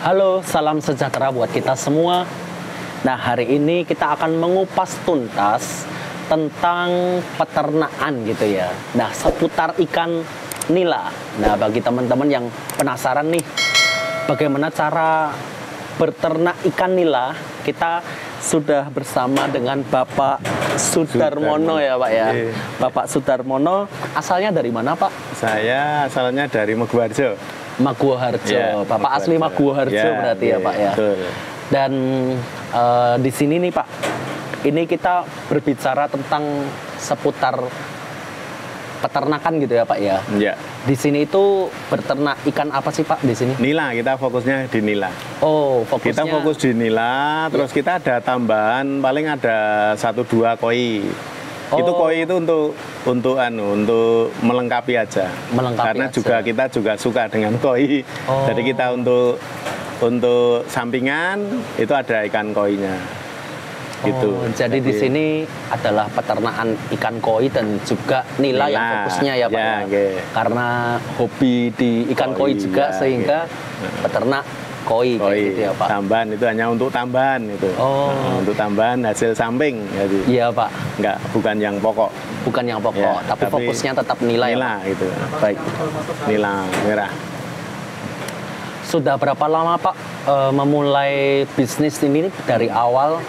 Halo, salam sejahtera buat kita semua. Nah, hari ini kita akan mengupas tuntas tentang peternakan gitu ya. Nah, seputar ikan nila. Nah, bagi teman-teman yang penasaran nih, bagaimana cara berternak ikan nila, kita sudah bersama dengan Bapak Sudarmono ya Pak ya. Bapak Sudarmono, asalnya dari mana Pak? Saya asalnya dari Maguwarjo. Maguwarjo, Ya, Bapak asli Maguwarjo ya, berarti ya Pak ya. Betul. Dan di sini nih Pak, ini kita berbicara tentang seputar peternakan gitu ya Pak ya. Ya. Di sini itu berternak ikan apa sih Pak di sini? Nila, kita fokusnya di nila. Oh, fokusnya. Kita fokus di nila, terus kita ada tambahan paling ada 1-2 koi. Oh. Itu koi itu untuk melengkapi aja. Melengkapi Karena aja. juga kita juga suka dengan koi. Oh. Jadi kita untuk sampingan itu ada ikan koinya. Gitu. Oh, jadi di sini adalah peternakan ikan koi dan juga nila yang fokusnya ya Pak. Ya, Ya. okay. Karena hobi di ikan koi juga ya, sehingga peternak koi kayak gitu ya Pak. Tambahan itu hanya untuk tambahan itu. Oh. Nah, untuk tambahan hasil samping jadi. Iya Pak. Enggak, bukan yang pokok. Bukan yang pokok, Ya, tapi fokusnya tetap nila ya Pak. Nila itu. Baik. Nila merah. Sudah berapa lama Pak memulai bisnis ini dari awal?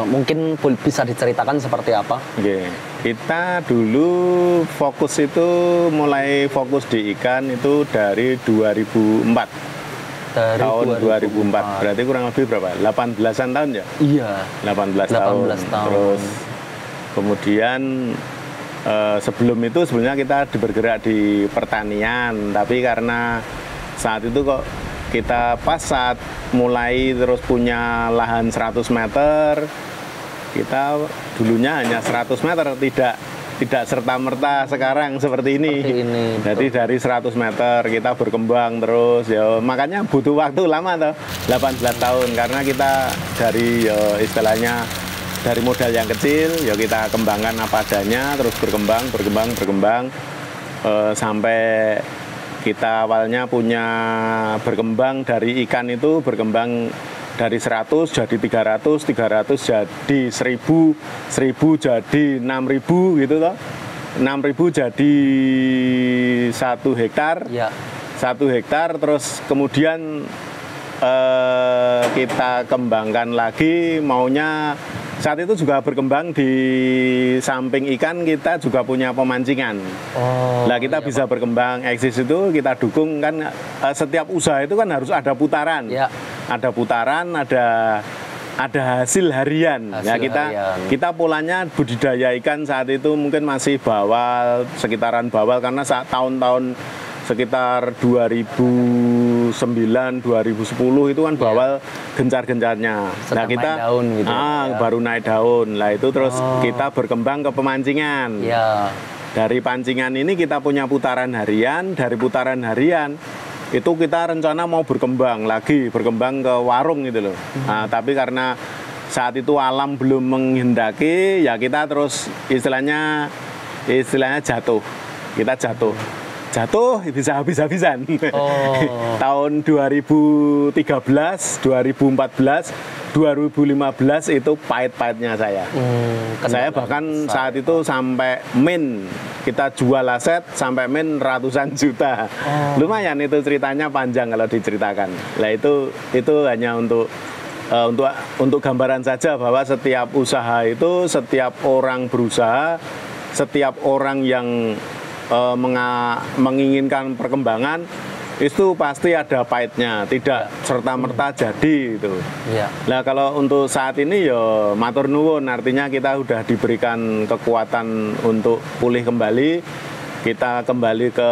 Mungkin bisa diceritakan seperti apa? Oke. Kita dulu fokus itu mulai fokus di ikan itu dari 2004. Dari Tahun 2004. Berarti kurang lebih berapa? 18-an tahun ya? Iya. 18 tahun. Terus kemudian sebelum itu sebenarnya kita bergerak di pertanian, tapi karena saat itu kok kita pas saat mulai terus punya lahan 100 meter, kita dulunya hanya 100 meter, tidak serta-merta sekarang seperti ini. Jadi dari 100 meter kita berkembang terus ya, makanya butuh waktu lama toh, 18 tahun karena kita dari istilahnya dari modal yang kecil ya kita kembangkan apa adanya terus berkembang sampai kita awalnya punya berkembang dari ikan itu berkembang dari 100 jadi 300, 300 jadi 1000, 1000 jadi 6000 gitu toh. 6000 jadi 1 hektar. Ya. 1 hektar terus kemudian kita kembangkan lagi maunya saat itu juga berkembang di samping ikan kita juga punya pemancingan. Oh. Nah kita iya, bisa Pak. berkembang eksis itu kita dukung kan setiap usaha itu kan harus ada putaran. Ya. Ada putaran, ada hasil harian. Hasil ya harian. kita polanya budidaya ikan saat itu mungkin masih bawal, sekitaran bawal karena saat tahun-tahun sekitar 2009, 2010 itu kan bawal gencar-gencarnya. Nah kita naik daun gitu, ya. Baru naik daun. Lah itu terus kita berkembang ke pemancingan. Ya. Dari pancingan ini kita punya putaran harian, dari putaran harian itu kita rencana mau berkembang ke warung gitu loh. Nah, tapi karena saat itu alam belum menghendaki, ya kita terus istilahnya jatuh. Kita jatuh bisa habis-habisan. Oh. Tahun 2013, 2014, 2015 itu pahit-pahitnya saya. Saya bahkan saat itu sampai kita jual aset sampai ratusan juta. Lumayan itu ceritanya panjang kalau diceritakan. Nah itu hanya untuk gambaran saja bahwa setiap usaha itu setiap orang berusaha, setiap orang yang menginginkan perkembangan itu pasti ada pahitnya, tidak serta-merta jadi itu. Ya. Nah kalau untuk saat ini ya matur nuwun, artinya kita sudah diberikan kekuatan untuk pulih kembali. Kita kembali ke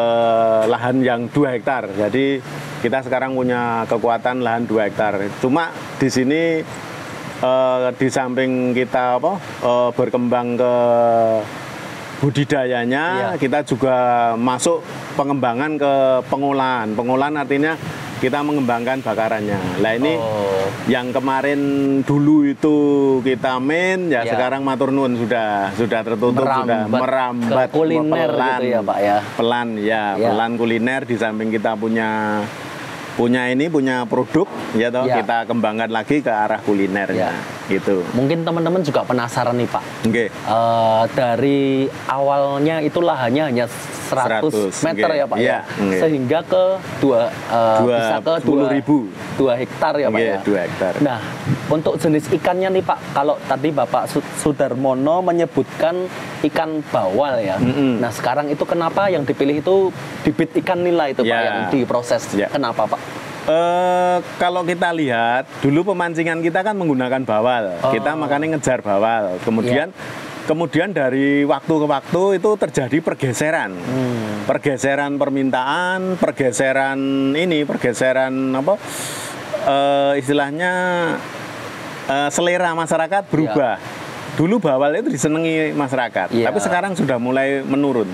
lahan yang 2 hektar. Jadi kita sekarang punya kekuatan lahan 2 hektar. Cuma di sini di samping kita berkembang ke budidayanya, kita juga masuk pengembangan ke pengolahan. Pengolahan artinya kita mengembangkan bakarannya. Nah ini yang kemarin dulu itu kita ya sekarang matur nuwun sudah tertutup, sudah merambat ke kuliner pelan, gitu ya Pak ya. Pelan kuliner. Di samping kita punya punya produk ya toh, Ya. kita kembangkan lagi ke arah kulinernya gitu. Mungkin teman-teman juga penasaran nih Pak. Oke. Dari awalnya itu lahannya hanya 100 meter oke. ya Pak Iya, ya. oke. Sehingga ke bisa ke 20.000. 2 hektar ya Pak Oke, ya. 2 hektar. Nah, untuk jenis ikannya nih Pak, kalau tadi Bapak Sudarmono menyebutkan ikan bawal ya. Mm-mm. Nah, sekarang itu kenapa yang dipilih itu bibit ikan nila itu Pak Ya. yang diproses? Ya. Kenapa Pak? Kalau kita lihat dulu pemancingan kita kan menggunakan bawal, Oh. kita makanya ngejar bawal. Kemudian dari waktu ke waktu itu terjadi pergeseran, pergeseran permintaan, pergeseran apa? Istilahnya selera masyarakat berubah. Dulu bawal itu disenangi masyarakat, Ya. tapi sekarang sudah mulai menurun.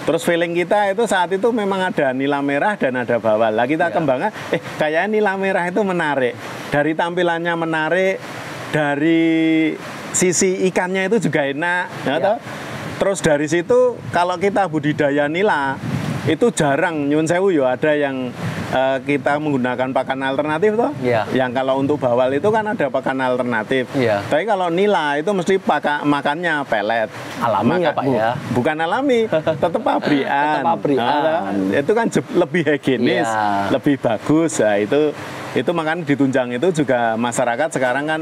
Terus feeling kita itu saat itu memang ada nila merah dan ada bawal. Lah kita kembangkan, kayaknya nila merah itu menarik. Dari tampilannya menarik, dari sisi ikannya itu juga enak. Ya toh? Terus dari situ kalau kita budidaya nila, itu jarang nyun sewu ya ada yang kita menggunakan pakan alternatif toh. Iya. Yang kalau untuk bawal itu kan ada pakan alternatif. Iya. Tapi kalau nila itu mesti makannya pelet. Alami ya Pak ya. Bukan alami, tetap pabrikan. Tetap pabrikan. Itu kan lebih higienis, Iya. lebih bagus. Nah, itu makanya ditunjang itu juga masyarakat sekarang kan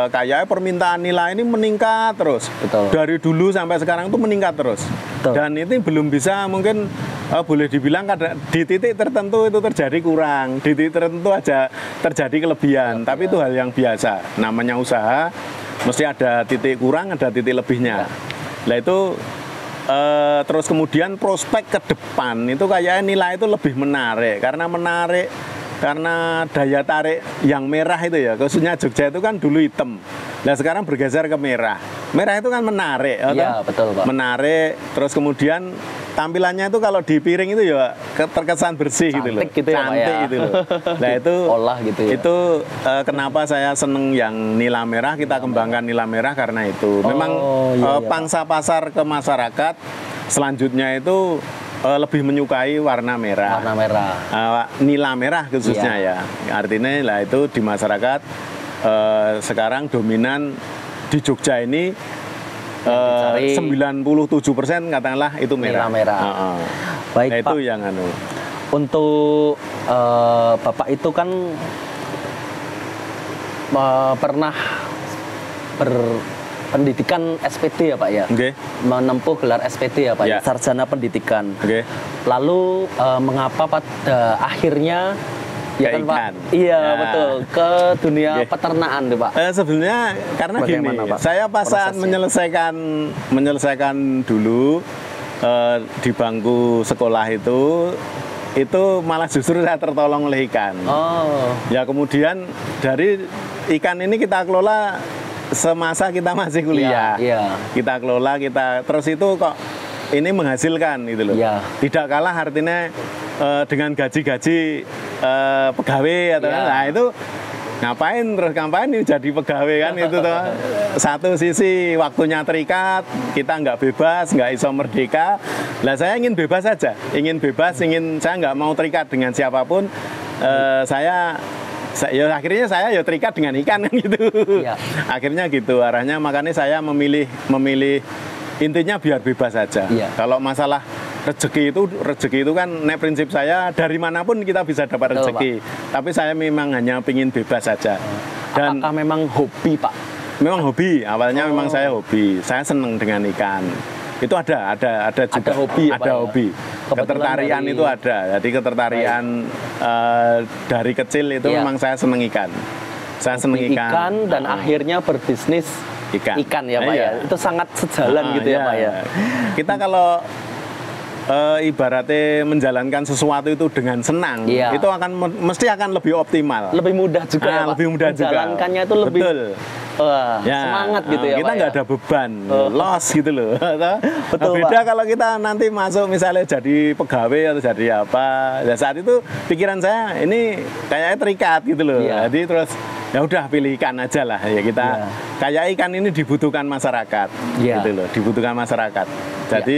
kayaknya permintaan nila ini meningkat terus. Betul. Dari dulu sampai sekarang itu meningkat terus. Betul. Dan itu belum bisa mungkin boleh dibilang di titik tertentu itu terjadi kurang, di titik tertentu aja terjadi kelebihan. Tapi itu hal yang biasa. Namanya usaha mesti ada titik kurang, ada titik lebihnya. Nah itu terus kemudian prospek ke depan itu kayaknya nilai itu lebih menarik karena daya tarik yang merah itu ya, khususnya Jogja itu kan dulu hitam. Nah sekarang bergeser ke merah. Merah itu kan menarik, Iya, betul Pak. menarik. Terus kemudian tampilannya itu kalau di piring itu ya terkesan bersih gitu loh. Cantik gitu ya, Pak, Cantik ya. gitu loh. Nah itu Olah gitu ya. Itu kenapa saya seneng yang nila merah, kita kembangkan nila merah karena itu. Memang iya, pangsa pasar ke masyarakat selanjutnya itu lebih menyukai warna merah. Warna merah. Nila merah khususnya ya. Artinya lah itu di masyarakat sekarang dominan di Jogja ini 97% katakanlah itu merah. Nila merah. Baik Nah, Pak. itu yang Untuk Bapak itu kan pernah berpendidikan SPD ya Pak ya? Oke. Menempuh gelar SPD ya Pak ya? Ya. Sarjana pendidikan. Oke. Lalu mengapa pada akhirnya ya kan Pak? ikan. Iya Ya. betul, ke dunia Oke. peternakan tuh Pak. Sebenarnya karena Bagaimana, gini, Pak, saya pas saat prosesnya? menyelesaikan dulu di bangku sekolah itu malah justru saya tertolong oleh ikan. Oh, Ya kemudian dari ikan ini kita kelola semasa kita masih kuliah. Iya. Kita kelola, terus itu kok ini menghasilkan gitu loh. Iya. Tidak kalah artinya dengan gaji-gaji pegawai atau Iya. nah itu ngapain ini jadi pegawai kan itu toh. Satu sisi waktunya terikat, kita nggak bebas, nggak iso merdeka. Lah saya ingin bebas saja, saya nggak mau terikat dengan siapapun. Akhirnya saya terikat dengan ikan kan gitu. Iya. Akhirnya gitu arahnya, makanya saya memilih intinya biar bebas saja. Iya. Kalau masalah rezeki itu kan prinsip saya dari manapun kita bisa dapat Betul, rezeki. Tapi saya memang hanya ingin bebas saja. Dan apakah memang hobi Pak? memang hobi, awalnya memang saya hobi. Saya senang dengan ikan. Itu ada juga. Ada hobi ya, Pak, Ada ya? hobi. Kebetulan Ketertarikan dari- itu ada. Jadi ketertarikan dari kecil itu Iya. memang saya senang ikan. Saya senang Ikan dan akhirnya berbisnis Ikan. ya Pak Iya. ya. Itu sangat sejalan gitu ya iya. Pak ya. Kita kalau ibaratnya menjalankan sesuatu itu dengan senang, Iya. itu mesti akan lebih optimal. Lebih mudah juga ya Pak. Lebih mudah juga. Menjalankannya itu lebih Betul. semangat gitu ya kita Pak. nggak Ya. ada beban, loss gitu loh. Betul, Beda Pak. kalau kita nanti masuk misalnya jadi pegawai atau jadi apa. Ya saat itu pikiran saya ini kayaknya terikat gitu loh. Iya. Jadi terus ya udah pilih ikan aja lah ya kita. Iya. Kayak ikan ini dibutuhkan masyarakat, Iya. gitu loh, dibutuhkan masyarakat. Jadi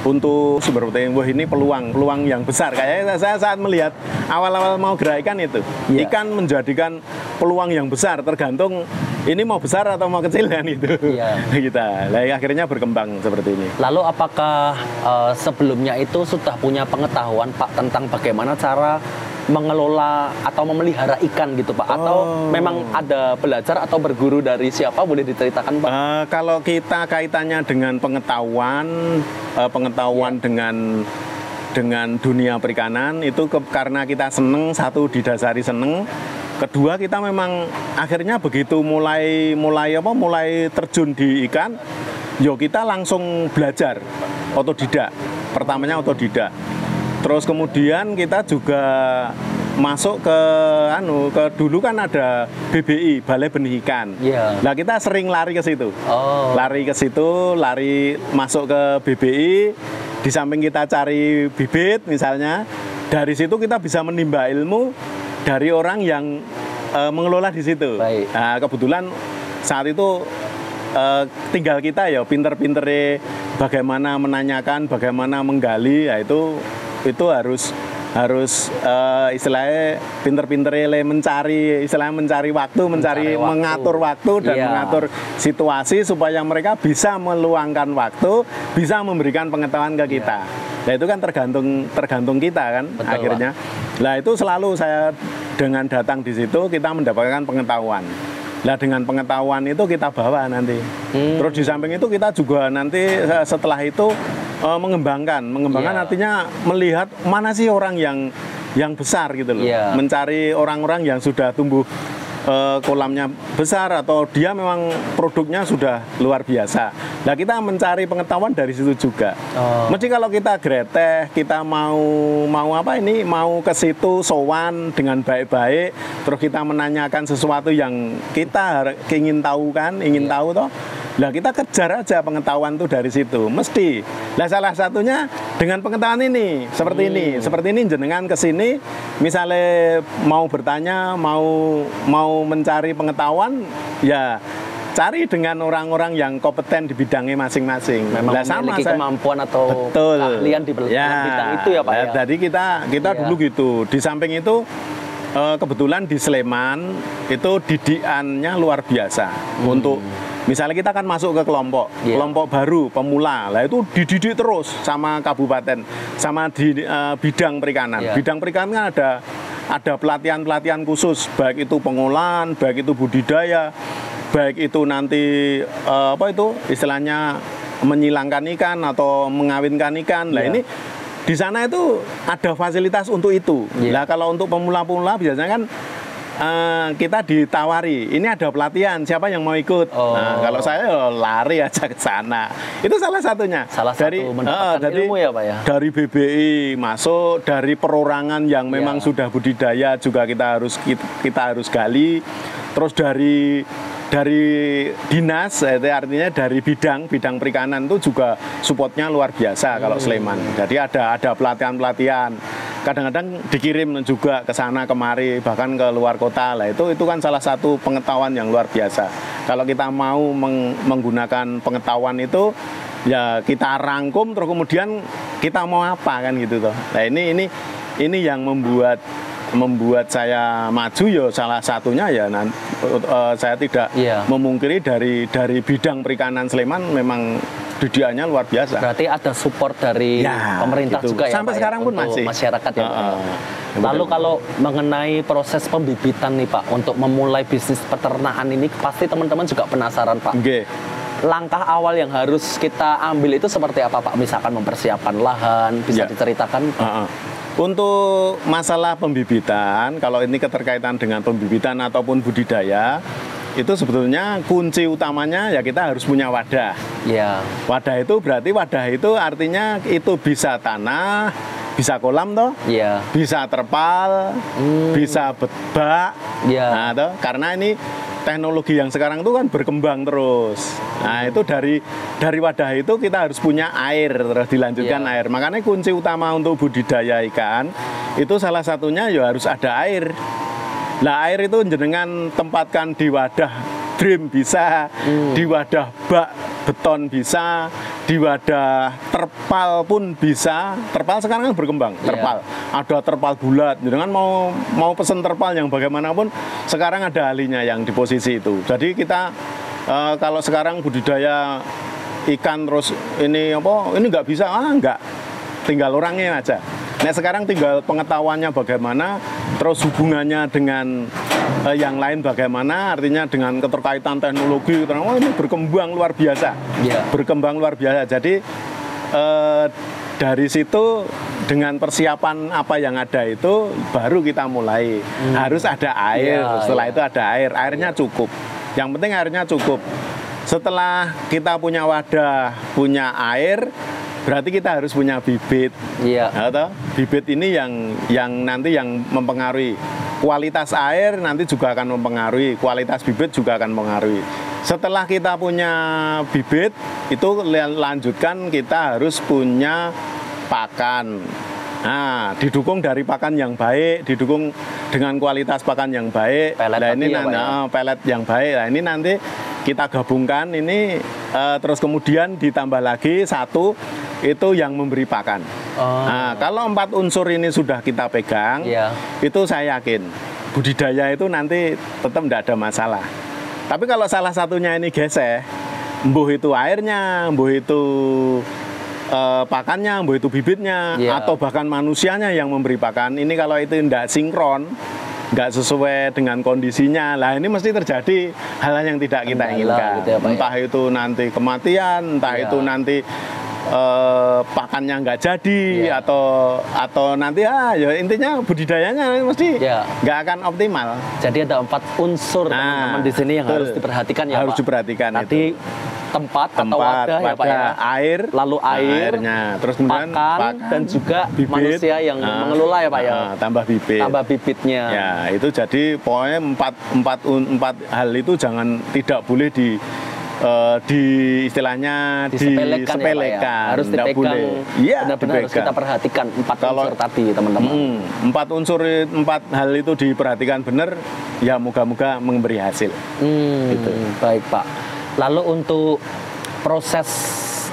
untuk sumber protein. Wah, ini peluang yang besar. Kayaknya saya saat melihat awal-awal mau gerak ikan itu, Iya. ikan menjadikan peluang yang besar, tergantung ini mau besar atau mau kecil kan itu. Iya. Kita, lah akhirnya berkembang seperti ini. Lalu apakah sebelumnya itu sudah punya pengetahuan Pak tentang bagaimana cara mengelola atau memelihara ikan gitu Pak? Atau memang ada belajar atau berguru dari siapa, boleh diceritakan Pak? Kalau kita kaitannya dengan pengetahuan dengan dunia perikanan itu karena kita seneng, satu didasari seneng, kedua kita memang akhirnya begitu mulai terjun di ikan, yo kita langsung belajar otodidak. Pertamanya otodidak. Terus kemudian kita juga masuk ke dulu kan ada BBI, Balai Benih Ikan. Iya. Nah, kita sering lari ke situ. Oh. Lari ke situ, lari masuk ke BBI, di samping kita cari bibit misalnya. Dari situ kita bisa menimba ilmu dari orang yang mengelola di situ. Baik. Nah, kebetulan saat itu tinggal kita ya pinter-pintere bagaimana menanyakan, bagaimana menggali, ya itu harus istilahnya pinter-pinter mencari waktu, mengatur waktu dan Iya. mengatur situasi supaya mereka bisa meluangkan waktu, bisa memberikan pengetahuan ke kita. Nah, itu kan tergantung kita kan. Betul, akhirnya. Nah, itu selalu saya dengan datang di situ kita mendapatkan pengetahuan. Nah, dengan pengetahuan itu kita bawa nanti. Terus di samping itu kita juga nanti setelah itu mengembangkan Iya. artinya melihat mana sih orang yang besar gitu loh. Iya. Mencari orang-orang yang sudah tumbuh kolamnya besar atau dia memang produknya sudah luar biasa. Nah, kita mencari pengetahuan dari situ juga. Mesti kalau kita greteh, kita mau ke situ sowan dengan baik-baik, terus kita menanyakan sesuatu yang kita ingin tahu kan, tahu toh. Lah kita kejar aja pengetahuan tuh dari situ, mesti. Lah salah satunya dengan pengetahuan ini, seperti ini jenengan ke sini, misalnya mau bertanya, mau mencari pengetahuan, ya cari dengan orang-orang yang kompeten di bidangnya masing-masing. Memang Lah, memiliki kemampuan atau keahlian di bidang itu ya Pak ya? Jadi kita dulu gitu. Di samping itu kebetulan di Sleman itu didikannya luar biasa untuk misalnya kita kan masuk ke kelompok baru pemula, lah itu dididik terus sama kabupaten, sama di bidang perikanan. Bidang perikanan kan ada pelatihan khusus, baik itu pengolahan, baik itu budidaya, baik itu nanti istilahnya menyilangkan ikan atau mengawinkan ikan. Lah ini di sana itu ada fasilitas untuk itu. Lah kalau untuk pemula-pemula biasanya kan kita ditawari, ini ada pelatihan, siapa yang mau ikut? Nah, kalau saya lari aja ke sana. Itu salah satunya. Satu mendapatkan ilmu ya Pak ya? Dari BBI masuk, dari perorangan yang memang sudah budidaya juga kita harus gali. Terus dari dinas, itu artinya dari bidang perikanan itu juga supportnya luar biasa kalau Sleman. Jadi ada pelatihan. Kadang-kadang dikirim juga ke sana kemari, bahkan ke luar kota. Lah itu kan salah satu pengetahuan yang luar biasa. Kalau kita mau menggunakan pengetahuan itu, ya kita rangkum terus kemudian kita mau apa kan gitu toh. Nah ini yang membuat saya maju, ya salah satunya ya saya tidak memungkiri dari bidang perikanan Sleman memang didikannya luar biasa. Berarti ada support dari pemerintah gitu. juga ya sampai Pak, sekarang pun masih masyarakat ya Pak. Lalu kalau mengenai proses pembibitan nih Pak, untuk memulai bisnis peternakan ini pasti teman-teman juga penasaran Pak. Langkah awal yang harus kita ambil itu seperti apa Pak? Misalkan mempersiapkan lahan, bisa diceritakan Pak? Untuk masalah pembibitan, kalau ini keterkaitan dengan pembibitan ataupun budidaya, itu sebetulnya kunci utamanya ya kita harus punya wadah. Wadah itu artinya itu bisa tanah, bisa kolam toh, bisa terpal, bisa bak. Nah, toh, karena ini teknologi yang sekarang itu kan berkembang terus. Nah, itu dari wadah itu kita harus punya air, terus dilanjutkan air. Makanya kunci utama untuk budidaya ikan itu salah satunya ya harus ada air. Nah, air itu jenengan tempatkan di wadah drum bisa, di wadah bak beton bisa, di wadah terpal pun bisa. Terpal sekarang kan berkembang, terpal. Ada terpal bulat. Jangan mau pesen terpal yang bagaimanapun, sekarang ada ahlinya yang di posisi itu. Jadi kita kalau sekarang budidaya ikan terus ini nggak bisa, nggak. Tinggal orangnya aja. Nah sekarang tinggal pengetahuannya bagaimana, terus hubungannya dengan yang lain bagaimana, artinya dengan keterkaitan teknologi, ini berkembang luar biasa, berkembang luar biasa. Jadi dari situ dengan persiapan apa yang ada itu baru kita mulai. Harus ada air, setelah itu ada air, airnya cukup. Yang penting airnya cukup. Setelah kita punya wadah, punya air, berarti kita harus punya bibit. Atau bibit ini yang nanti yang mempengaruhi kualitas air, nanti juga akan mempengaruhi kualitas bibit, juga akan mempengaruhi. Setelah kita punya bibit, itu lanjutkan kita harus punya pakan. Nah, didukung dari pakan yang baik, didukung dengan kualitas pakan yang baik. Pelet yang baik. Nah, ini nanti kita gabungkan ini, terus kemudian ditambah lagi satu itu yang memberi pakan. Nah, kalau 4 unsur ini sudah kita pegang, itu saya yakin budidaya itu nanti tetap tidak ada masalah. Tapi kalau salah satunya ini geseh, mbuh itu airnya, mbuh itu pakannya, mbuh itu bibitnya, atau bahkan manusianya yang memberi pakan, ini kalau itu tidak sinkron, nggak sesuai dengan kondisinya, lah ini mesti terjadi hal-hal yang tidak kita inginkan. Gitu ya, Pak, entah itu nanti kematian, entah itu nanti pakannya nggak jadi, atau nanti ya intinya budidayanya mesti nggak akan optimal. Jadi ada 4 unsur teman-teman di sini yang harus diperhatikan ya, harus Pak. diperhatikan. Tadi itu tempat atau wadah ya Pak ya, air, lalu airnya, terus kemudian pakan dan juga bibit, manusia yang mengelola ya Pak ya, tambah bibitnya. Ya itu jadi pokoknya empat hal itu tidak boleh di istilahnya disepelekan. Ya, harus dipegang, benar-benar harus kita perhatikan 4 unsur tadi teman-teman. 4 unsur, 4 hal itu diperhatikan benar, ya moga-moga memberi hasil. Gitu. Baik Pak. Lalu untuk proses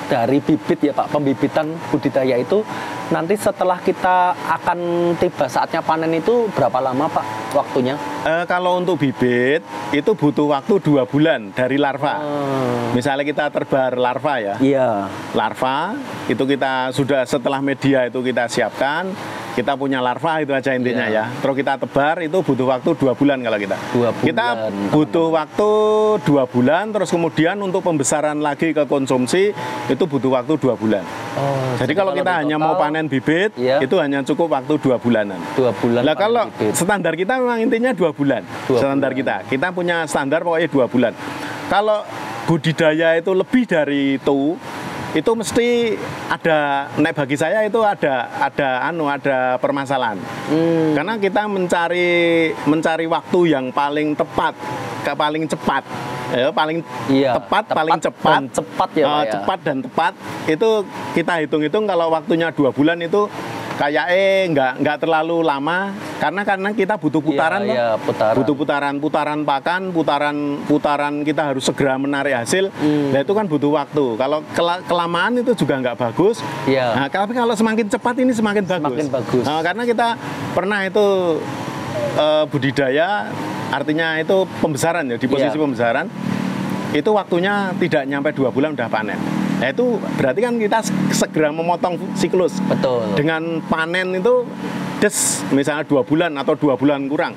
dari bibit ya Pak, pembibitan budidaya itu nanti setelah kita akan tiba saatnya panen itu berapa lama Pak waktunya? Kalau untuk bibit itu butuh waktu 2 bulan dari larva. Misalnya kita terbar larva ya. Larva itu kita sudah setelah media itu kita siapkan, kita punya larva itu aja intinya ya. Terus kita tebar itu butuh waktu 2 bulan kalau kita. 2 bulan. Kita butuh waktu 2 bulan, terus kemudian untuk pembesaran lagi ke konsumsi itu butuh waktu 2 bulan. Jadi kalau kita hanya mau panen bibit, itu hanya cukup waktu 2 bulanan. 2 bulan. Nah kalau standar kita memang intinya 2 bulan. Standar kita punya standar pokoknya 2 bulan. Kalau budidaya itu lebih dari itu mesti ada, bagi saya itu ada permasalahan. Karena kita mencari waktu yang paling tepat, paling cepat, paling cepat ya, cepat dan tepat. Itu kita hitung-hitung kalau waktunya 2 bulan itu kayak nggak terlalu lama, karena kita butuh putaran, butuh putaran pakan, putaran kita harus segera menarik hasil. Nah itu kan butuh waktu. Kalau kelamaan itu juga nggak bagus. Nah, tapi kalau semakin cepat ini semakin bagus. Nah, karena kita pernah itu budidaya, artinya itu pembesaran ya, di posisi pembesaran itu waktunya tidak nyampe 2 bulan udah panen. Nah itu berarti kan kita segera memotong siklus. Betul. Dengan panen itu misalnya 2 bulan atau 2 bulan kurang,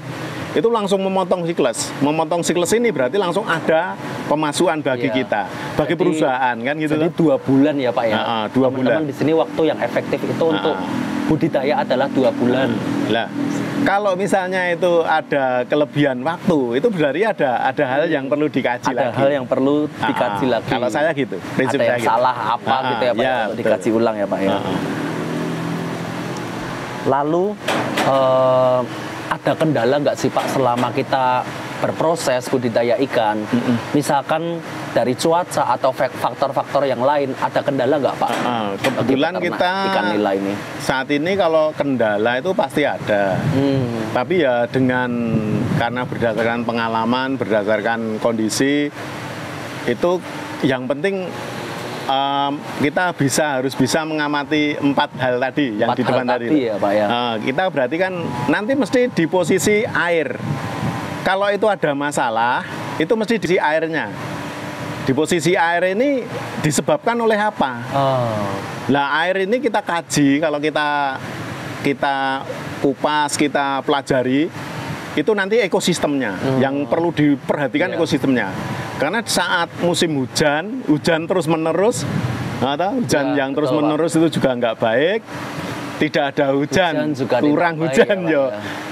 itu langsung memotong siklus. Memotong siklus ini berarti langsung ada pemasukan bagi kita, bagi perusahaan kan gitu. Jadi 2 bulan ya Pak ya. 2 bulan. Di sini waktu yang efektif itu untuk budidaya adalah 2 bulan. Lah, kalau misalnya itu ada kelebihan waktu, itu berarti ada hal yang perlu dikaji lagi. Ada hal yang perlu dikaji lagi. Kalau saya gitu, prinsip ada saya yang gitu. salah apa gitu ya Pak, ya, dikaji ulang ya Pak ya. Lalu ada kendala nggak sih Pak selama kita berproses budidaya ikan? Misalkan dari cuaca atau faktor-faktor yang lain, ada kendala nggak Pak? Kebetulan kita ikan nila ini saat ini kalau kendala itu pasti ada. Tapi ya karena berdasarkan pengalaman, berdasarkan kondisi, itu yang penting kita harus bisa mengamati 4 hal tadi yang 4 di depan hal tadi. ya Pak ya. Kita berarti kan nanti mesti di posisi air. Kalau itu ada masalah, itu mesti di airnya. Di posisi air ini disebabkan oleh apa? Nah, air ini kita kaji, kalau kita kupas, kita pelajari, itu nanti ekosistemnya yang perlu diperhatikan. Ekosistemnya. Karena saat musim hujan terus menerus, hujan yang terus menerus itu juga nggak baik. Tidak ada hujan kurang hujan yo.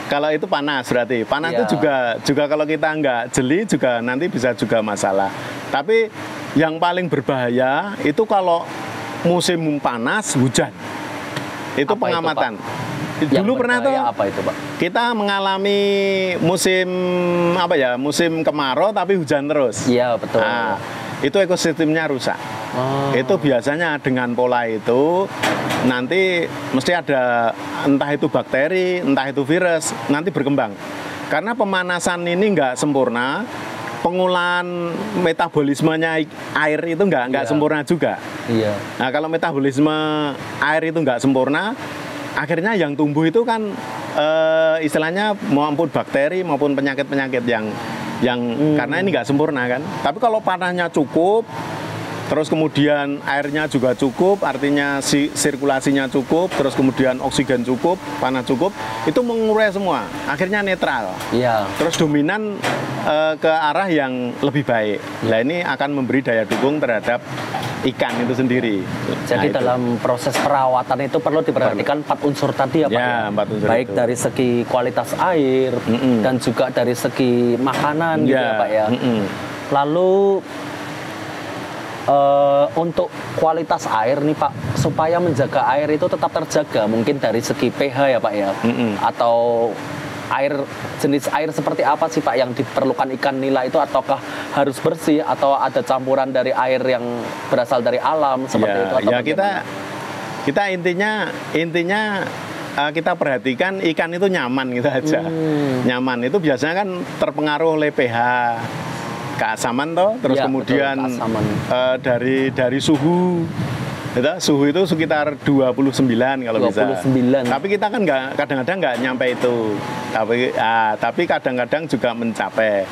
Kalau itu panas berarti panas itu juga kalau kita nggak jeli juga nanti bisa juga masalah. Tapi yang paling berbahaya itu kalau musim panas hujan. Itu apa pengamatan. Dulu pernah tuh apa itu, Pak? Kita mengalami musim kemarau tapi hujan terus. Iya, betul. Nah, itu ekosistemnya rusak. Itu biasanya dengan pola itu nanti mesti ada entah itu bakteri, entah itu virus, nanti berkembang. Karena pemanasan ini nggak sempurna, pengolahan metabolismenya air itu nggak sempurna juga. Iya. Nah, kalau metabolisme air itu nggak sempurna, akhirnya yang tumbuh itu kan istilahnya maupun bakteri maupun penyakit-penyakit yang karena ini nggak sempurna kan. Tapi kalau panahnya cukup, terus kemudian airnya juga cukup, artinya sirkulasinya cukup, terus kemudian oksigen cukup, panas cukup, itu mengurai semua, akhirnya netral. Iya. Terus dominan ke arah yang lebih baik. Nah, ini akan memberi daya dukung terhadap ikan itu sendiri. Jadi dalam proses perawatan itu perlu diperhatikan 4 unsur tadi ya Pak? Ya, 4 unsur baik itu. Dari segi kualitas air dan juga dari segi makanan gitu ya Pak ya. Lalu untuk kualitas air nih Pak, supaya menjaga air itu tetap terjaga, mungkin dari segi pH ya Pak ya, atau jenis air seperti apa sih Pak yang diperlukan ikan nila itu, ataukah harus bersih atau ada campuran dari air yang berasal dari alam seperti itu? Atau kita intinya kita perhatikan ikan itu nyaman gitu aja. Nyaman itu biasanya kan terpengaruh oleh pH, keasaman toh, terus kemudian dari suhu. Suhu itu sekitar 29 kalau 29. Bisa. Tapi kita kan kadang-kadang nggak nyampe itu. Tapi kadang-kadang juga mencapai.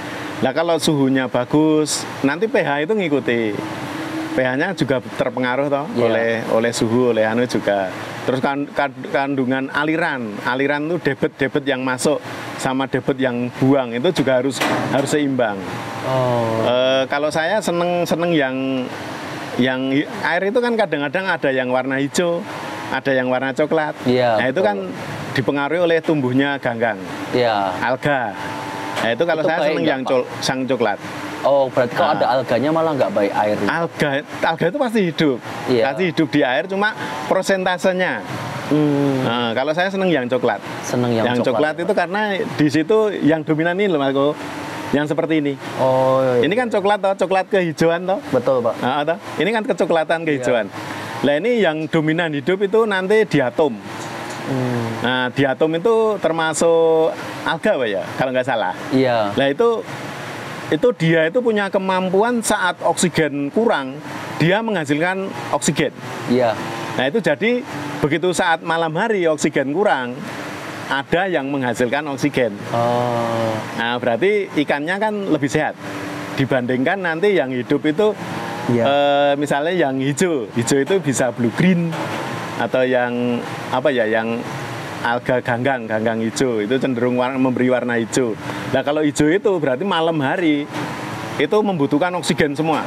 Nah, kalau suhunya bagus, nanti pH itu ngikuti. pH-nya juga terpengaruh toh oleh suhu, oleh juga. Terus kandungan aliran itu debit yang masuk sama debit yang buang itu juga harus seimbang. Kalau saya seneng yang air itu kan kadang-kadang ada yang warna hijau, ada yang warna coklat. Nah itu kan dipengaruhi oleh tumbuhnya ganggang, alga. Nah itu kalau saya seneng yang sang coklat. Oh, berarti kalau ada alganya malah nggak baik air. Alga itu pasti hidup, pasti hidup di air, cuma prosentasenya. Nah, kalau saya seneng yang coklat. Seneng yang coklat itu karena di situ yang dominan ini loh, Mas. Yang seperti ini. Ini kan coklat kehijauan toh. Betul, Pak. Toh? Ini kan kecoklatan kehijauan. Nah, ini yang dominan hidup itu nanti diatom. Nah, diatom itu termasuk alga Pak ya, kalau nggak salah. Iya. Nah, itu dia itu punya kemampuan saat oksigen kurang, dia menghasilkan oksigen. Iya. Nah, itu jadi begitu saat malam hari oksigen kurang, ada yang menghasilkan oksigen. Nah, berarti ikannya kan lebih sehat dibandingkan nanti yang hidup itu misalnya yang hijau itu bisa blue green atau yang yang alga ganggang hijau itu cenderung memberi warna hijau. Nah, kalau hijau itu berarti malam hari itu membutuhkan oksigen semua.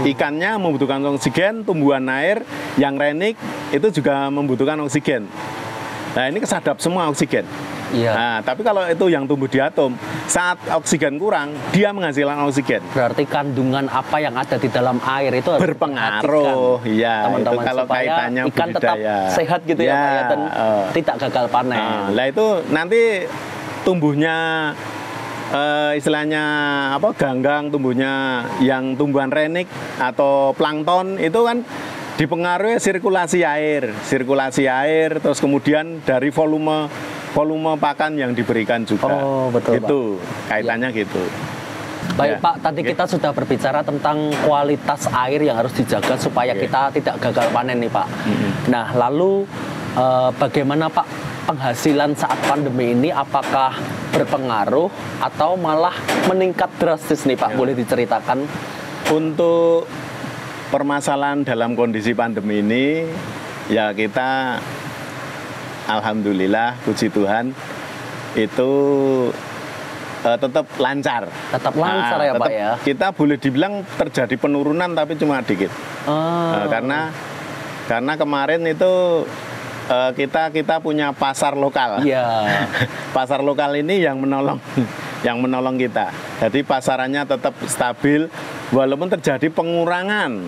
Ikannya membutuhkan oksigen, tumbuhan air yang renik itu juga membutuhkan oksigen. Nah, ini kesadap semua oksigen. Nah, tapi kalau itu yang tumbuh di atom, saat oksigen kurang, dia menghasilkan oksigen. Berarti kandungan apa yang ada di dalam air itu harus berpengaruh. Iya, teman-teman, itu kalau kaitannya ikan budidaya. Tetap sehat gitu ya Pak ya, dan tidak gagal panen. Nah, itu nanti tumbuhnya istilahnya ganggang, tumbuhnya yang tumbuhan renik atau plankton itu kan dipengaruhi sirkulasi air, terus kemudian dari volume pakan yang diberikan juga. Betul, itu Pak. kaitannya gitu. Baik Ya. Pak, tadi Oke. kita sudah berbicara tentang kualitas air yang harus dijaga supaya Oke. kita tidak gagal panen nih Pak. Nah, lalu bagaimana Pak penghasilan saat pandemi ini, apakah berpengaruh atau malah meningkat drastis nih Pak? Ya. Boleh diceritakan? Untuk permasalahan dalam kondisi pandemi ini, ya kita alhamdulillah, puji Tuhan, itu tetap lancar. Tetap lancar ya, Pak, tetap ya? Kita boleh dibilang terjadi penurunan tapi cuma dikit. Karena kemarin itu kita punya pasar lokal. Iya. Pasar lokal ini yang menolong kita. Jadi pasarannya tetap stabil walaupun terjadi pengurangan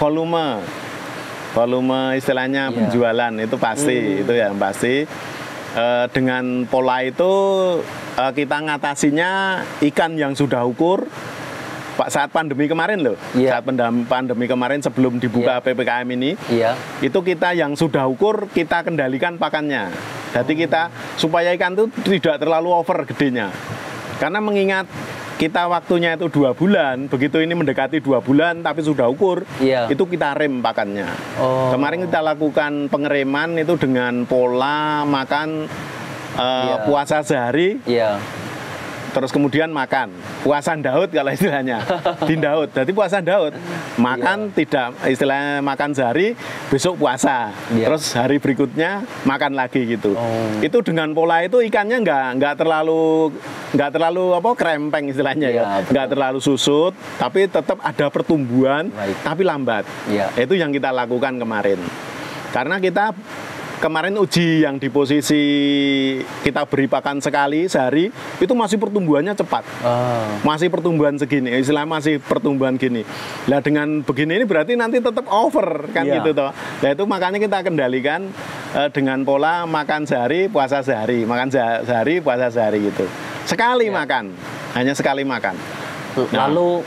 volume istilahnya Iya. penjualan itu pasti, itu yang pasti. Dengan pola itu kita ngatasinya ikan yang sudah ukur. Pak, saat pandemi kemarin loh, Iya. saat pandemi kemarin sebelum dibuka Iya. PPKM ini, Iya. itu kita yang sudah ukur kita kendalikan pakannya. Jadi kita supaya ikan itu tidak terlalu over gedenya. Karena mengingat kita waktunya itu 2 bulan, begitu ini mendekati 2 bulan tapi sudah ukur, Iya. itu kita rem pakannya. Oh. Kemarin kita lakukan pengereman itu dengan pola makan Iya. puasa sehari, Iya. terus kemudian makan puasa Daud kalau istilahnya di Daud. Jadi puasa Daud makan tidak istilahnya makan sehari, besok puasa, Iya. terus hari berikutnya makan lagi gitu. Oh. Itu dengan pola itu ikannya nggak terlalu apa krempeng istilahnya Iya, ya, betul. nggak terlalu susut, tapi tetap ada pertumbuhan, Baik. tapi lambat. Iya. Itu yang kita lakukan kemarin. Karena kita kemarin uji yang di posisi kita beri pakan sekali sehari, itu masih pertumbuhannya cepat. Masih pertumbuhan segini, istilah masih pertumbuhan gini. Nah dengan begini ini berarti nanti tetap over kan Iya. gitu toh. Nah itu makanya kita kendalikan dengan pola makan sehari, puasa sehari, makan sehari, puasa sehari gitu. Sekali Iya. makan, hanya sekali makan. Nah. Lalu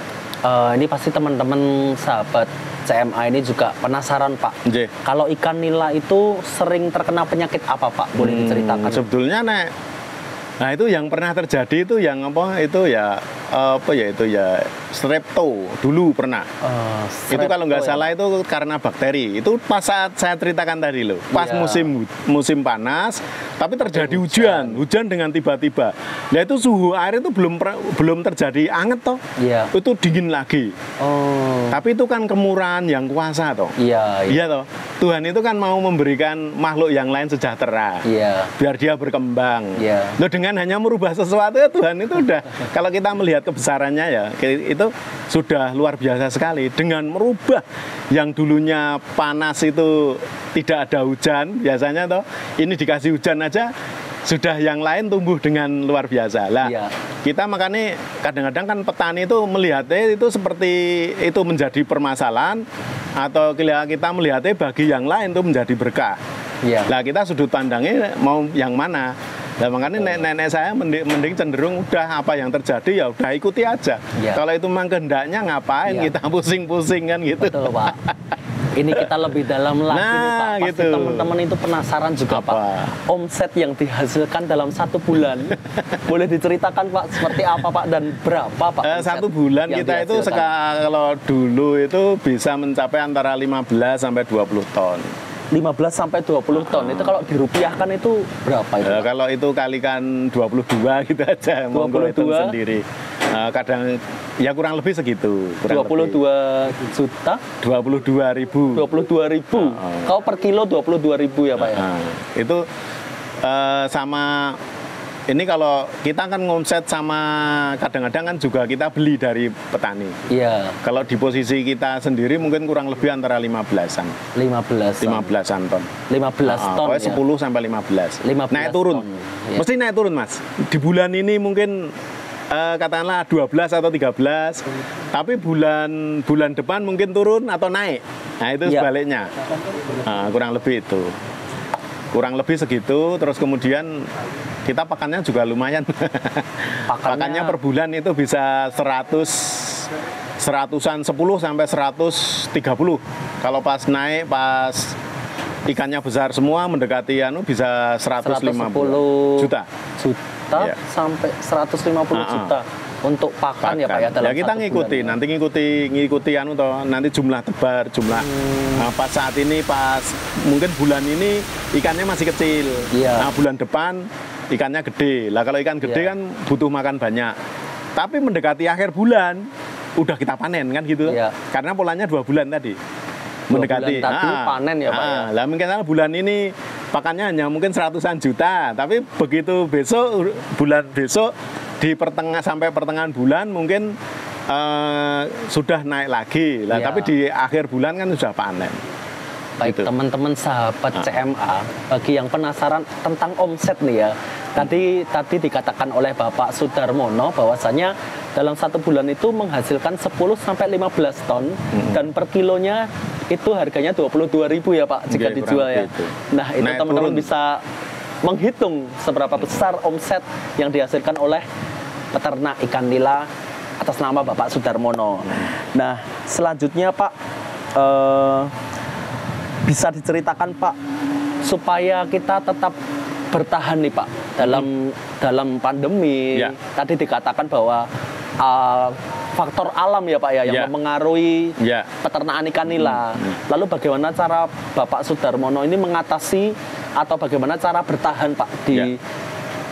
ini pasti teman-teman sahabat CMA ini juga penasaran Pak. Nggih. Kalau ikan nila itu sering terkena penyakit apa Pak? Boleh diceritakan? Sebetulnya nah itu yang pernah terjadi itu yang apa itu ya itu ya strepto dulu pernah. Itu kalau nggak salah itu karena bakteri. Itu pas saat saya ceritakan tadi loh. Pas Iya. musim panas, tapi terjadi hujan dengan tiba-tiba. Nah itu suhu air itu belum terjadi anget toh. Iya. Itu dingin lagi. Oh. Tapi itu kan kemurahan yang kuasa toh. Iya. Iya. Iya toh. Tuhan itu kan mau memberikan makhluk yang lain sejahtera. Iya. Biar dia berkembang. Iya. Loh, dengan hanya merubah sesuatu ya Tuhan itu udah kalau kita melihat kebesarannya ya itu sudah luar biasa sekali. Dengan merubah yang dulunya panas itu tidak ada hujan biasanya toh, ini dikasih hujan aja sudah yang lain tumbuh dengan luar biasa lah. Iya. Kita makanya kadang-kadang kan petani itu melihatnya itu seperti itu menjadi permasalahan, atau kita melihatnya bagi yang lain itu menjadi berkah. Iya. Lah kita sudut pandangnya mau yang mana? Nah makanya nenek saya mending cenderung udah apa yang terjadi ya udah ikuti aja. Iya. Kalau itu memang kehendaknya ngapain Iya. kita pusing-pusing kan gitu. Betul Pak. Ini kita lebih dalam lagi nih Pak. Nah, Pasti gitu. teman-teman itu penasaran juga Apa? Pak. Omset yang dihasilkan dalam 1 bulan. Boleh diceritakan Pak seperti apa Pak dan berapa Pak? omset 1 bulan yang kita itu dihasilkan? kalau dulu itu bisa mencapai antara 15 sampai 20 ton. 15 sampai 20 ton. Itu kalau dirupiahkan itu berapa itu? Pak? Kalau itu kalikan 22 gitu aja, monggo hitung 22? sendiri. Kadang ya kurang lebih segitu. 22 juta? 22.000. 22.000. Kau per kilo 22.000 ya Pak ya? Itu sama ini kalau kita kan ngomset sama kadang-kadang kan juga kita beli dari petani. Iya. Kalau di posisi kita sendiri mungkin kurang lebih antara 15-an. 15-an ton. 15 ton Pokoknya ya? 10 sampai 15. 15 Naik turun. ton, ya. Mesti naik turun, Mas. Di bulan ini mungkin katakanlah 12 atau 13. Tapi bulan depan mungkin turun atau naik. Nah, itu Ya. sebaliknya. Kurang lebih itu. Kurang lebih segitu, terus kemudian kita pakannya juga lumayan. Pakannya per bulan itu bisa 100-an 10 sampai 130. Kalau pas naik, pas ikannya besar semua mendekati bisa 150 juta. juta Iya. sampai 150 juta untuk pakan ya Pak ya dalam ya kita satu ngikuti, bulan. nanti ngikuti anu toh, nanti jumlah tebar, jumlah pas saat ini pas mungkin bulan ini ikannya masih kecil. Iya. Nah, bulan depan ikannya gede. Lah kalau ikan gede Iya. kan butuh makan banyak. Tapi mendekati akhir bulan udah kita panen kan gitu. Iya. Karena polanya 2 bulan tadi. 2 bulan tadi panen ya Pak ya. Lah mungkin bulan ini pakannya hanya mungkin 100-an juta, tapi begitu bulan besok di sampai pertengahan bulan mungkin sudah naik lagi. Lah Ya. tapi di akhir bulan kan sudah panen. Baik Gitu. teman-teman sahabat CMA, bagi yang penasaran tentang omset nih ya. Tadi dikatakan oleh Bapak Sudarmono bahwasanya dalam satu bulan itu menghasilkan 10 sampai 15 ton dan per kilonya itu harganya 22.000 ya Pak jika Iya, dijual kurang ya. lebih itu. Nah, itu Naik teman-teman turun. bisa menghitung seberapa besar omset yang dihasilkan oleh peternak ikan nila atas nama Bapak Sudarmono. Nah, selanjutnya Pak bisa diceritakan Pak supaya kita tetap bertahan nih Pak dalam pandemi. Ya. Tadi dikatakan bahwa faktor alam ya Pak ya yang Ya. mempengaruhi Ya. peternakan ikan nila. Lalu bagaimana cara Bapak Sudarmono ini mengatasi atau bagaimana cara bertahan Pak di Ya.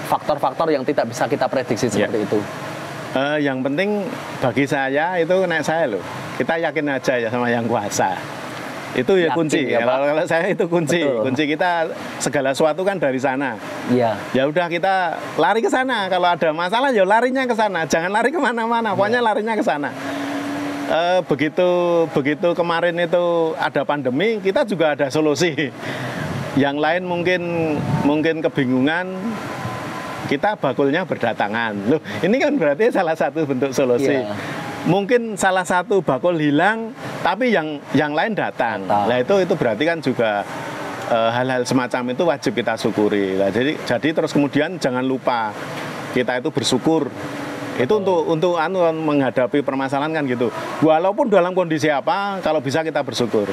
faktor-faktor yang tidak bisa kita prediksi seperti itu? Yang penting bagi saya itu saya loh. Kita yakin aja ya sama yang kuasa. Itu ya Yakin kunci. ya, Pak? Kalau saya itu kunci. Betul. Kunci kita segala sesuatu kan dari sana. Iya. Ya udah kita lari ke sana. Kalau ada masalah ya larinya ke sana. Jangan lari kemana-mana. Pokoknya larinya ke sana. Begitu kemarin itu ada pandemi, kita juga ada solusi. Yang lain mungkin kebingungan. Kita bakulnya berdatangan. Loh, ini kan berarti salah satu bentuk solusi. Iya. Mungkin salah satu bakul hilang, tapi yang lain datang. Nah itu berarti kan juga hal-hal semacam itu wajib kita syukuri. Nah, jadi terus kemudian jangan lupa kita itu bersyukur. Itu untuk menghadapi permasalahan kan gitu. Walaupun dalam kondisi apa, kalau bisa kita bersyukur.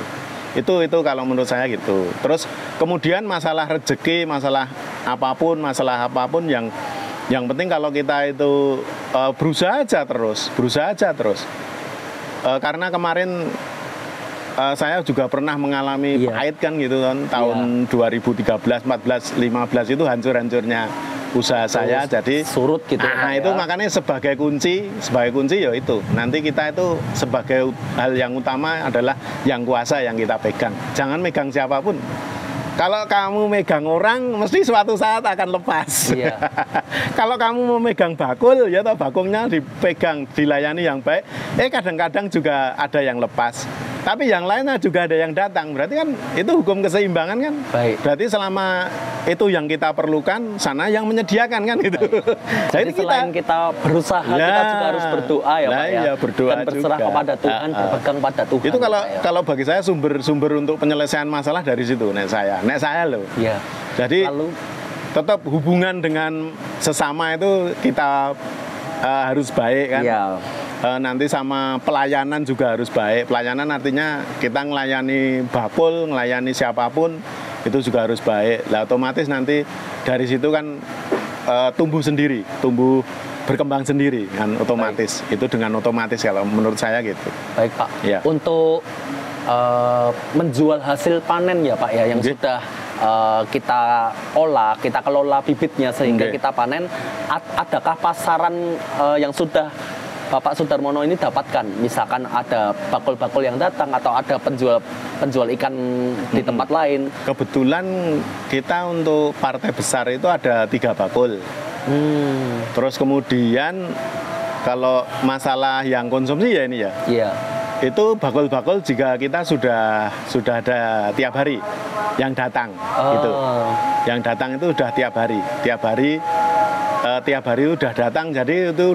Itu kalau menurut saya gitu. Terus kemudian masalah rezeki, masalah apapun yang penting kalau kita itu berusaha aja terus. Karena kemarin saya juga pernah mengalami Iya. pahit kan gitu kan tahun 2013, 14, 15 itu hancur-hancurnya usaha saya. Jadi surut gitu ya, Pak, itu ya. makanya sebagai kunci ya itu. Nanti kita itu sebagai hal yang utama adalah yang kuasa yang kita pegang. Jangan megang siapapun. Kalau kamu megang orang, mesti suatu saat akan lepas. Iya. Kalau kamu mau megang bakul, ya toh bakulnya dipegang, dilayani yang baik. Kadang-kadang juga ada yang lepas. Tapi yang lainnya juga ada yang datang. Berarti kan itu hukum keseimbangan kan? Baik. Berarti selama itu yang kita perlukan, sana yang menyediakan kan gitu. Jadi selain kita berusaha, kita juga harus berdoa ya Pak ya. Iya, berdoa dan berserah juga. kepada Tuhan, berpegang pada Tuhan. Itu ya, Pak, ya. kalau bagi saya sumber untuk penyelesaian masalah dari situ, nek saya loh. Iya. Jadi Lalu tetap hubungan dengan sesama itu kita harus baik kan. Iya. Nanti sama pelayanan juga harus baik. Pelayanan artinya kita ngelayani bakul, ngelayani siapapun itu juga harus baik. Lah otomatis nanti dari situ kan tumbuh berkembang sendiri kan otomatis. Itu dengan otomatis kalau menurut saya gitu. Baik Pak. Ya. Untuk menjual hasil panen ya Pak ya yang Oke. sudah kita olah, kita kelola bibitnya sehingga Oke. kita panen. Adakah pasaran yang sudah Bapak Sudarmono ini dapatkan? Misalkan ada bakul-bakul yang datang atau ada penjual ikan di tempat lain. Kebetulan kita untuk partai besar itu ada 3 bakul. Terus kemudian kalau masalah yang konsumsi ya ini ya. Iya. Itu bakul-bakul jika kita sudah ada tiap hari yang datang gitu. Yang datang itu sudah tiap hari udah datang, jadi itu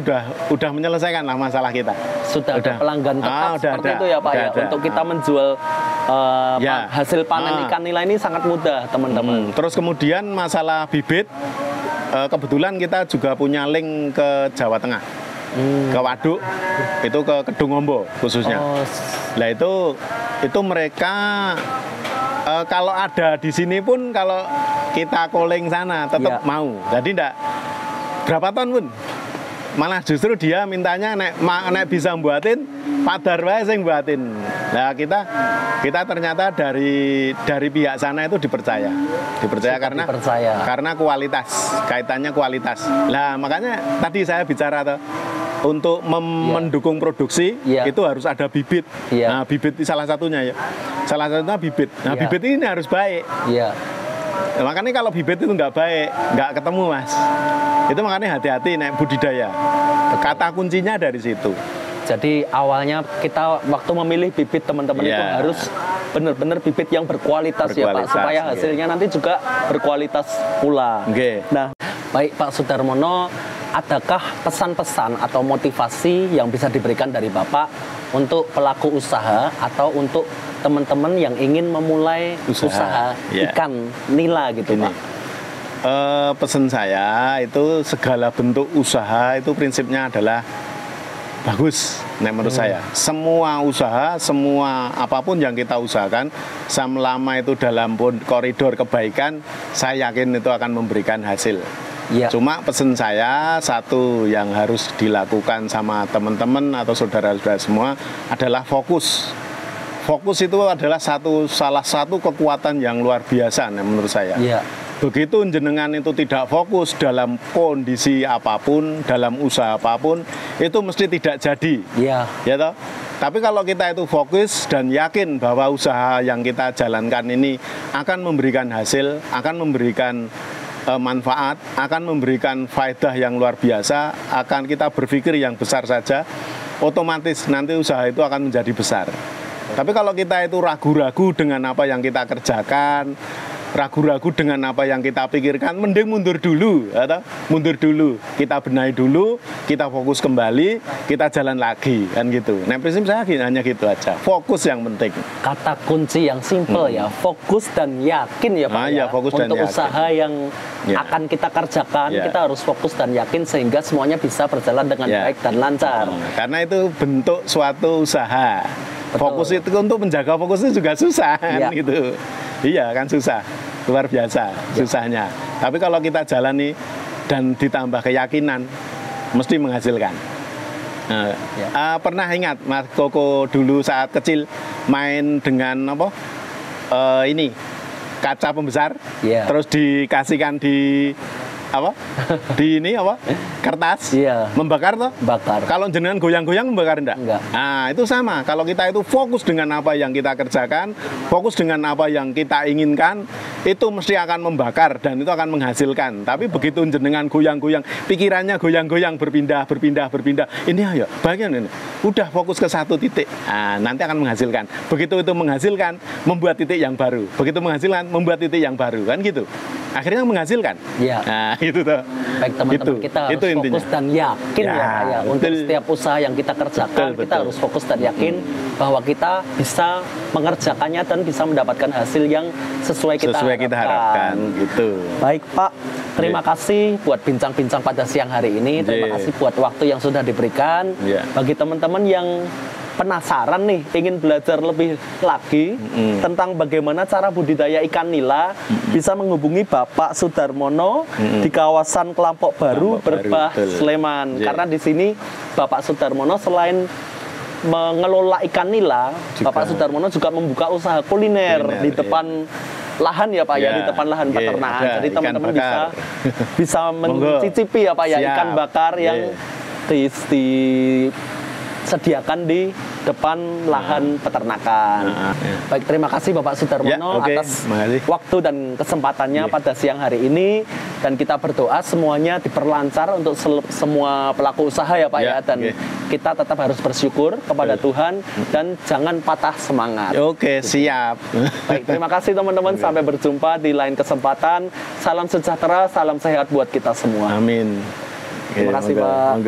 udah menyelesaikan lah masalah kita. Sudah ada pelanggan tetap seperti itu ya Pak ya. ada. Untuk kita menjual Ya. hasil panen ikan nila ini sangat mudah teman-teman. Terus kemudian masalah bibit, kebetulan kita juga punya link ke Jawa Tengah, ke Waduk, itu ke Kedungombo khususnya. Nah itu mereka kalau ada di sini pun kalau kita calling sana tetap Ya. mau. Jadi berapa ton pun. Malah justru dia mintanya nek bisa buatin padar wae sing buatin. Nah, kita ternyata dari pihak sana itu dipercaya karena kualitas, kaitannya kualitas. Nah, makanya tadi saya bicara untuk mendukung produksi itu harus ada bibit. Nah, bibit salah satunya ya. Salah satunya bibit. Nah, bibit ini harus baik. Makanya kalau bibit itu nggak baik, nggak ketemu Mas. Itu makanya hati-hati naik budidaya. Kata kuncinya dari situ. Jadi awalnya kita waktu memilih bibit teman-teman itu harus benar-benar bibit yang berkualitas ya Pak, supaya hasilnya nanti juga berkualitas pula. Nah, baik Pak Sudarmono, adakah pesan-pesan atau motivasi yang bisa diberikan dari Bapak untuk pelaku usaha atau untuk teman-teman yang ingin memulai usaha ikan nila gitu Pak? Pesan saya itu segala bentuk usaha itu prinsipnya adalah bagus. Nah, menurut saya semua usaha, semua apapun yang kita usahakan selama itu dalam koridor kebaikan, saya yakin itu akan memberikan hasil. Cuma pesan saya satu yang harus dilakukan sama teman-teman atau saudara-saudara semua adalah fokus. Fokus itu adalah salah satu kekuatan yang luar biasa menurut saya. Begitu jenengan itu tidak fokus dalam kondisi apapun, dalam usaha apapun, itu mesti tidak jadi. Ya toh? Tapi kalau kita itu fokus dan yakin bahwa usaha yang kita jalankan ini akan memberikan hasil, akan memberikan manfaat, akan memberikan faedah yang luar biasa, akan kita berpikir yang besar saja, otomatis nanti usaha itu akan menjadi besar. Tapi kalau kita itu ragu-ragu dengan apa yang kita kerjakan, ragu-ragu dengan apa yang kita pikirkan, mending mundur dulu, atau mundur dulu, kita benahi dulu, kita fokus kembali, kita jalan lagi, kan gitu. Nah, prinsip saya hanya gitu aja, fokus yang penting. Kata kunci yang simple ya, fokus dan yakin ya Pak. Fokus untuk dan usaha yang akan kita kerjakan, kita harus fokus dan yakin sehingga semuanya bisa berjalan dengan baik dan lancar. Karena itu bentuk suatu usaha. Fokus itu untuk menjaga fokus itu juga susah, kan gitu. Iya kan susah, luar biasa susahnya. Tapi kalau kita jalani dan ditambah keyakinan, mesti menghasilkan. Pernah ingat Mas Koko dulu saat kecil main dengan apa? Ini kaca pembesar, terus dikasihkan di apa? Di ini apa? Kertas, membakar toh? Bakar. Kalau jenengan goyang-goyang membakar enggak? Nah, itu sama. Kalau kita itu fokus dengan apa yang kita kerjakan, fokus dengan apa yang kita inginkan, itu mesti akan membakar dan itu akan menghasilkan. Tapi begitu jenengan goyang-goyang, pikirannya goyang-goyang, berpindah. Ini ayo, bagian ini. Udah fokus ke satu titik. Nah, nanti akan menghasilkan. Begitu itu menghasilkan, membuat titik yang baru. Begitu menghasilkan, membuat titik yang baru. Kan gitu. Akhirnya menghasilkan. Nah, itu tuh. Baik teman-teman, kita harus fokus dan yakin ya Pak ya. Untuk setiap usaha yang kita kerjakan, kita harus fokus dan yakin bahwa kita bisa mengerjakannya dan bisa mendapatkan hasil yang sesuai kita harapkan. Gitu. Baik Pak, terima kasih buat bincang-bincang pada siang hari ini. Terima kasih buat waktu yang sudah diberikan. Bagi teman-teman yang penasaran nih, ingin belajar lebih lagi tentang bagaimana cara budidaya ikan nila, bisa menghubungi Bapak Sudarmono di kawasan Kelampok Baru, Berbah, Sleman. Karena di sini Bapak Sudarmono selain mengelola ikan nila, Bapak Sudarmono juga membuka usaha kuliner di depan lahan ya Pak ya, di depan lahan peternakan. Jadi teman-teman bisa mencicipi ya Pak ya, ikan bakar yang disediakan di depan lahan peternakan. Baik, terima kasih Bapak Sudarmono atas waktu dan kesempatannya pada siang hari ini, dan kita berdoa semuanya diperlancar untuk semua pelaku usaha ya Pak ya, dan kita tetap harus bersyukur kepada Tuhan dan jangan patah semangat. Siap. Baik, terima kasih teman-teman, sampai berjumpa di lain kesempatan. Salam sejahtera, salam sehat buat kita semua. Amin. Terima kasih Pak.